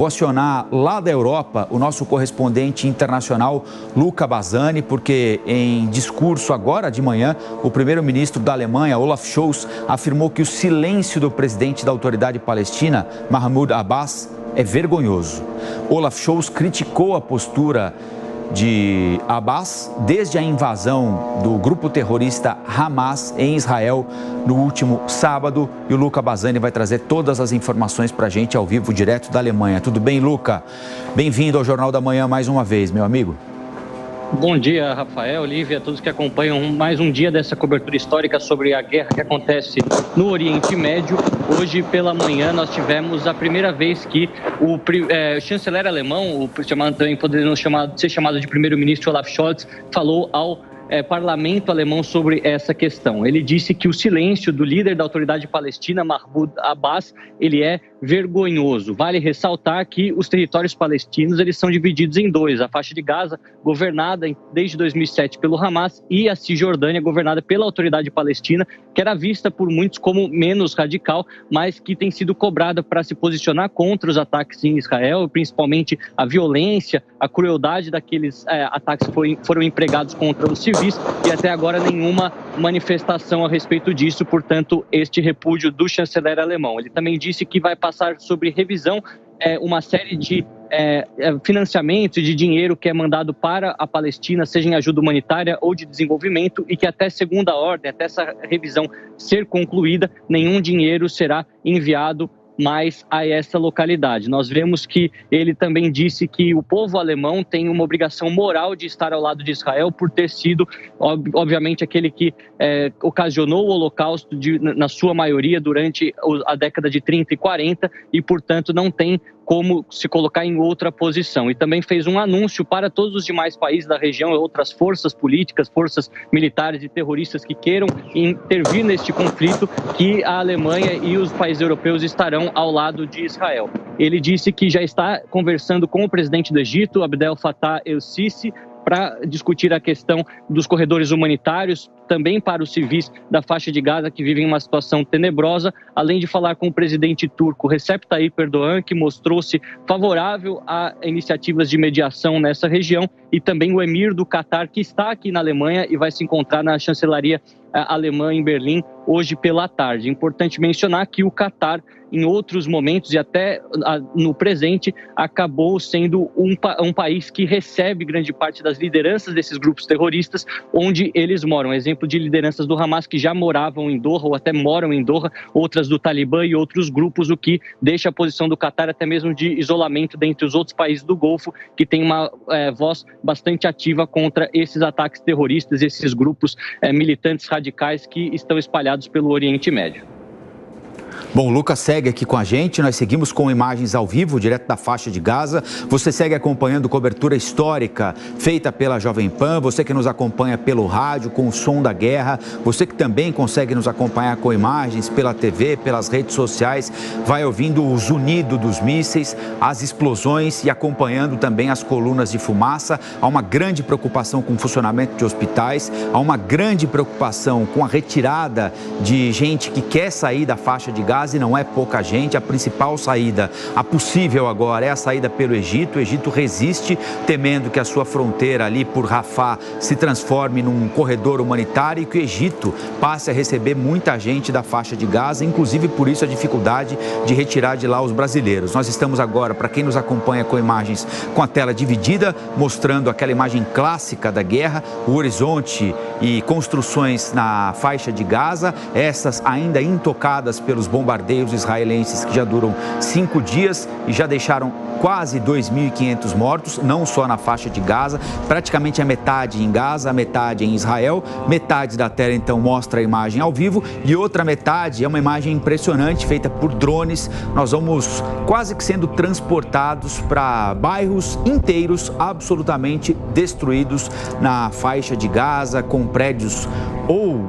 Vou acionar lá da Europa o nosso correspondente internacional, Luca Bassani, porque em discurso agora de manhã, o primeiro-ministro da Alemanha, Olaf Scholz, afirmou que o silêncio do presidente da Autoridade Palestina, Mahmoud Abbas, é vergonhoso. Olaf Scholz criticou a postura de Abbas desde a invasão do grupo terrorista Hamas em Israel no último sábado. E o Luca Bassani vai trazer todas as informações para a gente ao vivo, direto da Alemanha. Tudo bem, Luca? Bem-vindo ao Jornal da Manhã mais uma vez, meu amigo. Bom dia, Rafael, Lívia, todos que acompanham mais um dia dessa cobertura histórica sobre a guerra que acontece no Oriente Médio. Hoje pela manhã nós tivemos a primeira vez que o chanceler alemão, também podendo ser chamado de primeiro-ministro Olaf Scholz, falou ao parlamento alemão sobre essa questão. Ele disse que o silêncio do líder da Autoridade Palestina, Mahmoud Abbas, ele é vergonhoso. Vale ressaltar que os territórios palestinos eles são divididos em dois: a faixa de Gaza, governada desde 2007 pelo Hamas, e a Cisjordânia, governada pela Autoridade Palestina, que era vista por muitos como menos radical, mas que tem sido cobrada para se posicionar contra os ataques em Israel, principalmente a violência, a crueldade daqueles ataques que foram empregados contra os civis, e até agora nenhuma manifestação a respeito disso. Portanto, este repúdio do chanceler alemão. Ele também disse que vai passar sobre revisão uma série de financiamentos e de dinheiro que é mandado para a Palestina, seja em ajuda humanitária ou de desenvolvimento, e que até segunda ordem, até essa revisão ser concluída, nenhum dinheiro será enviado mais a essa localidade. Nós vemos que ele também disse que o povo alemão tem uma obrigação moral de estar ao lado de Israel por ter sido, obviamente, aquele que ocasionou o Holocausto na sua maioria durante a década de 30 e 40 e, portanto, não tem como se colocar em outra posição. E também fez um anúncio para todos os demais países da região e outras forças políticas, forças militares e terroristas que queiram intervir neste conflito, que a Alemanha e os países europeus estarão ao lado de Israel. Ele disse que já está conversando com o presidente do Egito, Abdel Fattah el-Sisi, para discutir a questão dos corredores humanitários, também para os civis da faixa de Gaza que vivem uma situação tenebrosa, além de falar com o presidente turco Recep Tayyip Erdogan, que mostrou-se favorável a iniciativas de mediação nessa região, e também o emir do Catar, que está aqui na Alemanha e vai se encontrar na chancelaria alemã em Berlim hoje pela tarde. Importante mencionar que o Catar, em outros momentos e até no presente, acabou sendo um país que recebe grande parte das lideranças desses grupos terroristas onde eles moram. Exemplo de lideranças do Hamas que já moravam em Doha ou até moram em Doha, outras do Talibã e outros grupos, o que deixa a posição do Catar até mesmo de isolamento dentre os outros países do Golfo, que tem uma voz bastante ativa contra esses ataques terroristas, esses grupos militantes radicais que estão espalhados pelo Oriente Médio. Bom, o Lucas segue aqui com a gente, nós seguimos com imagens ao vivo, direto da faixa de Gaza. Você segue acompanhando cobertura histórica feita pela Jovem Pan, você que nos acompanha pelo rádio, com o som da guerra, você que também consegue nos acompanhar com imagens pela TV, pelas redes sociais, vai ouvindo o zunido dos mísseis, as explosões e acompanhando também as colunas de fumaça. Há uma grande preocupação com o funcionamento de hospitais, há uma grande preocupação com a retirada de gente que quer sair da faixa de Gaza, e não é pouca gente. A principal saída, a possível agora, é a saída pelo Egito. O Egito resiste, temendo que a sua fronteira ali por Rafah se transforme num corredor humanitário e que o Egito passe a receber muita gente da faixa de Gaza, inclusive por isso a dificuldade de retirar de lá os brasileiros. Nós estamos agora, para quem nos acompanha com imagens com a tela dividida, mostrando aquela imagem clássica da guerra, o horizonte e construções na faixa de Gaza, essas ainda intocadas pelos bombardeios israelenses que já duram 5 dias e já deixaram quase 2.500 mortos, não só na faixa de Gaza, praticamente a metade em Gaza, a metade em Israel. Metade da tela então mostra a imagem ao vivo e outra metade é uma imagem impressionante feita por drones. Nós vamos quase que sendo transportados para bairros inteiros absolutamente destruídos na faixa de Gaza, com prédios ou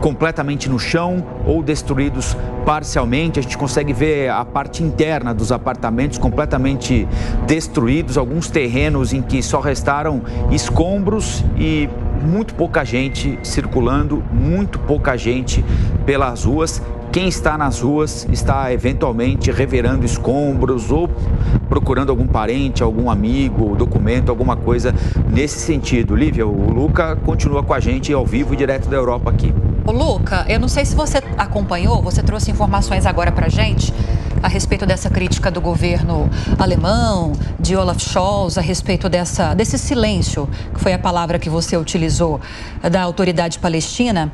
completamente no chão ou destruídos parcialmente. A gente consegue ver a parte interna dos apartamentos completamente destruídos, alguns terrenos em que só restaram escombros e muito pouca gente circulando, muito pouca gente pelas ruas. quem está nas ruas está eventualmente revirando escombros ou procurando algum parente, algum amigo, documento, alguma coisa nesse sentido. Lívia, o Luca continua com a gente ao vivo, direto da Europa aqui. Ô Luca, eu não sei se você acompanhou, você trouxe informações agora pra gente a respeito dessa crítica do governo alemão, de Olaf Scholz, a respeito desse silêncio, que foi a palavra que você utilizou, da autoridade palestina.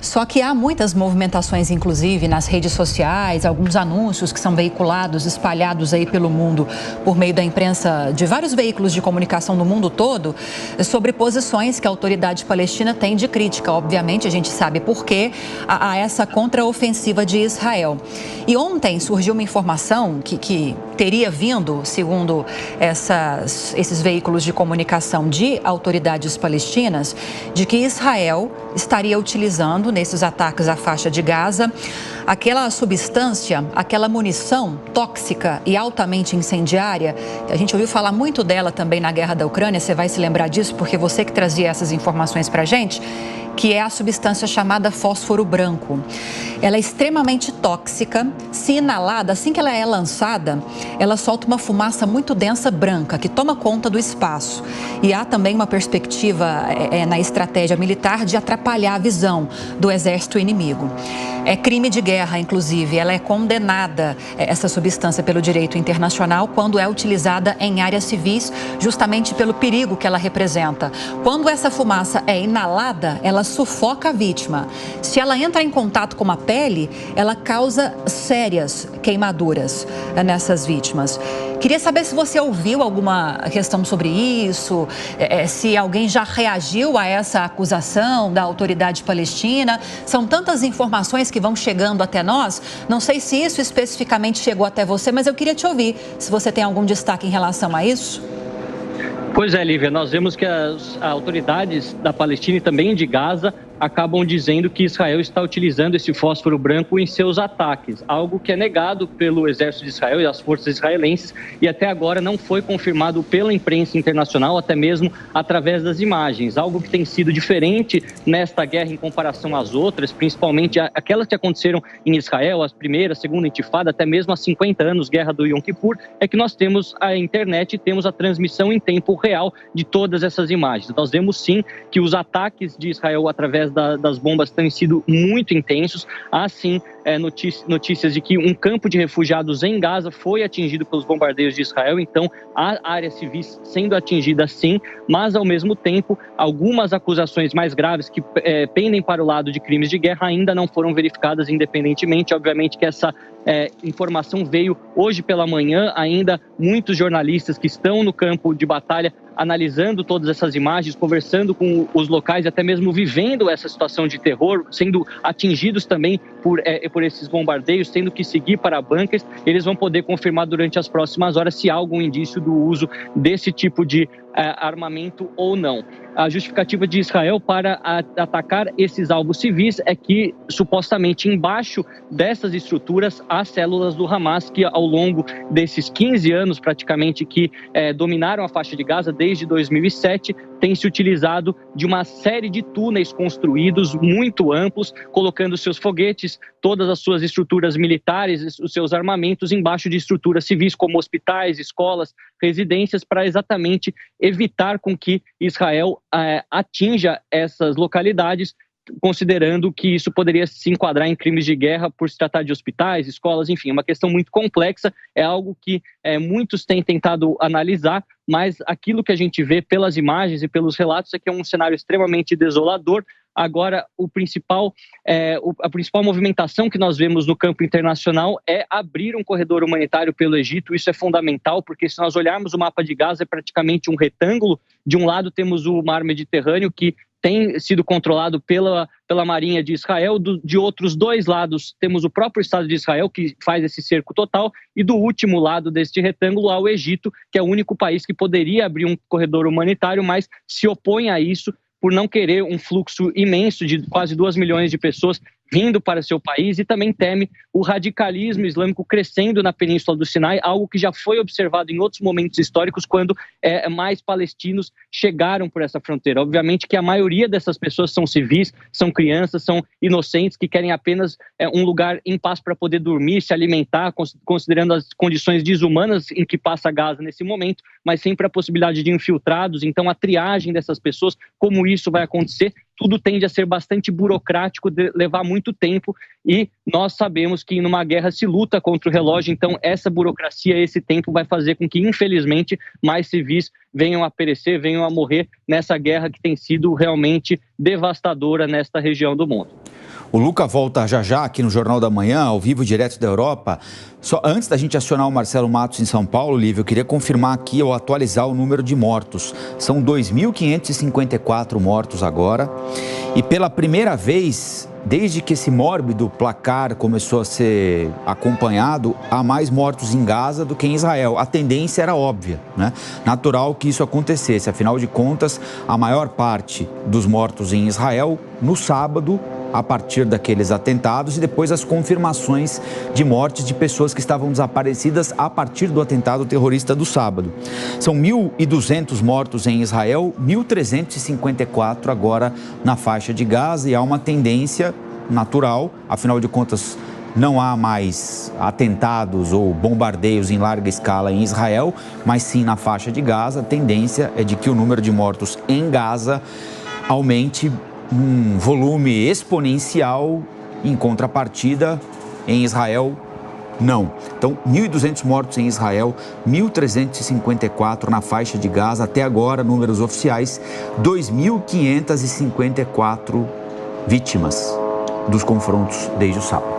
Só que há muitas movimentações, inclusive, nas redes sociais, alguns anúncios que são veiculados, espalhados aí pelo mundo, por meio da imprensa de vários veículos de comunicação no mundo todo, sobre posições que a autoridade palestina tem de crítica. Obviamente, a gente sabe por quê, a essa contraofensiva de Israel. E ontem surgiu uma informação que teria vindo, segundo esses veículos de comunicação de autoridades palestinas, de que Israel estaria utilizando nesses ataques à faixa de Gaza aquela substância, aquela munição tóxica e altamente incendiária. A gente ouviu falar muito dela também na guerra da Ucrânia, você vai se lembrar disso porque você que trazia essas informações pra gente, que é a substância chamada fósforo branco. Ela é extremamente tóxica, se inalada, assim que ela é lançada, ela solta uma fumaça muito densa branca, que toma conta do espaço. E há também uma perspectiva na estratégia militar de atrapalhar a visão do exército inimigo. É crime de guerra, inclusive, ela é condenada, essa substância, pelo direito internacional, quando é utilizada em áreas civis, justamente pelo perigo que ela representa. Quando essa fumaça é inalada, ela sufoca a vítima. Se ela entra em contato com a pele, ela causa sérias queimaduras nessas vítimas. Queria saber se você ouviu alguma questão sobre isso, se alguém já reagiu a essa acusação da autoridade palestina. São tantas informações que vão chegando até nós, não sei se isso especificamente chegou até você, mas eu queria te ouvir, se você tem algum destaque em relação a isso. Pois é, Lívia, nós vemos que as autoridades da Palestina e também de Gaza acabam dizendo que Israel está utilizando esse fósforo branco em seus ataques, algo que é negado pelo exército de Israel e as forças israelenses e até agora não foi confirmado pela imprensa internacional, até mesmo através das imagens, algo que tem sido diferente nesta guerra em comparação às outras, principalmente aquelas que aconteceram em Israel, as primeira, segunda intifada, até mesmo há 50 anos, guerra do Yom Kippur, é que nós temos a internet e temos a transmissão em tempo real de todas essas imagens. Nós vemos sim que os ataques de Israel através das bombas têm sido muito intensos. Há sim notícias de que um campo de refugiados em Gaza foi atingido pelos bombardeios de Israel, então há áreas civis sendo atingidas sim, mas ao mesmo tempo algumas acusações mais graves que pendem para o lado de crimes de guerra ainda não foram verificadas independentemente. Obviamente que essa informação veio hoje pela manhã, ainda muitos jornalistas que estão no campo de batalha analisando todas essas imagens, conversando com os locais, até mesmo vivendo essa situação de terror, sendo atingidos também por esses bombardeios, tendo que seguir para bunkers. Eles vão poder confirmar durante as próximas horas se há algum indício do uso desse tipo de armamento ou não. A justificativa de Israel para atacar esses alvos civis é que, supostamente, embaixo dessas estruturas, há células do Hamas que, ao longo desses 15 anos, praticamente, que dominaram a faixa de Gaza desde 2007, tem se utilizado de uma série de túneis construídos muito amplos, colocando seus foguetes, todas as suas estruturas militares, os seus armamentos embaixo de estruturas civis, como hospitais, escolas, residências, para exatamente evitar com que Israel atinja essas localidades, considerando que isso poderia se enquadrar em crimes de guerra por se tratar de hospitais, escolas, enfim, uma questão muito complexa, é algo que muitos têm tentado analisar, mas aquilo que a gente vê pelas imagens e pelos relatos é que é um cenário extremamente desolador. Agora, a principal movimentação que nós vemos no campo internacional é abrir um corredor humanitário pelo Egito. Isso é fundamental, porque se nós olharmos o mapa de Gaza, é praticamente um retângulo. De um lado temos o mar Mediterrâneo, que tem sido controlado pela Marinha de Israel. De outros dois lados temos o próprio Estado de Israel, que faz esse cerco total, e do último lado deste retângulo há o Egito, que é o único país que poderia abrir um corredor humanitário, mas se opõe a isso por não querer um fluxo imenso de quase 2 milhões de pessoas vindo para seu país e também teme o radicalismo islâmico crescendo na Península do Sinai, algo que já foi observado em outros momentos históricos quando mais palestinos chegaram por essa fronteira. Obviamente que a maioria dessas pessoas são civis, são crianças, são inocentes que querem apenas um lugar em paz para poder dormir, se alimentar, considerando as condições desumanas em que passa Gaza nesse momento, mas sempre a possibilidade de infiltrados. Então a triagem dessas pessoas, como isso vai acontecer, tudo tende a ser bastante burocrático, levar muito tempo, e nós sabemos que numa guerra se luta contra o relógio, então essa burocracia, esse tempo vai fazer com que, infelizmente, mais civis venham a perecer, venham a morrer nessa guerra que tem sido realmente devastadora nesta região do mundo. O Luca volta já aqui no Jornal da Manhã, ao vivo, direto da Europa. Só antes da gente acionar o Marcelo Matos em São Paulo, Lívia, eu queria confirmar aqui ou atualizar o número de mortos. São 2.554 mortos agora. E pela primeira vez, desde que esse mórbido placar começou a ser acompanhado, há mais mortos em Gaza do que em Israel. A tendência era óbvia, né? Natural que isso acontecesse. Afinal de contas, a maior parte dos mortos em Israel no sábado, a partir daqueles atentados, e depois as confirmações de mortes de pessoas que estavam desaparecidas a partir do atentado terrorista do sábado. São 1.200 mortos em Israel, 1.354 agora na faixa de Gaza, e há uma tendência natural, afinal de contas, não há mais atentados ou bombardeios em larga escala em Israel, mas sim na faixa de Gaza. A tendência é de que o número de mortos em Gaza aumente um volume exponencial. Em contrapartida, em Israel, não. Então, 1.200 mortos em Israel, 1.354 na faixa de Gaza. Até agora, números oficiais, 2.554 vítimas dos confrontos desde o sábado.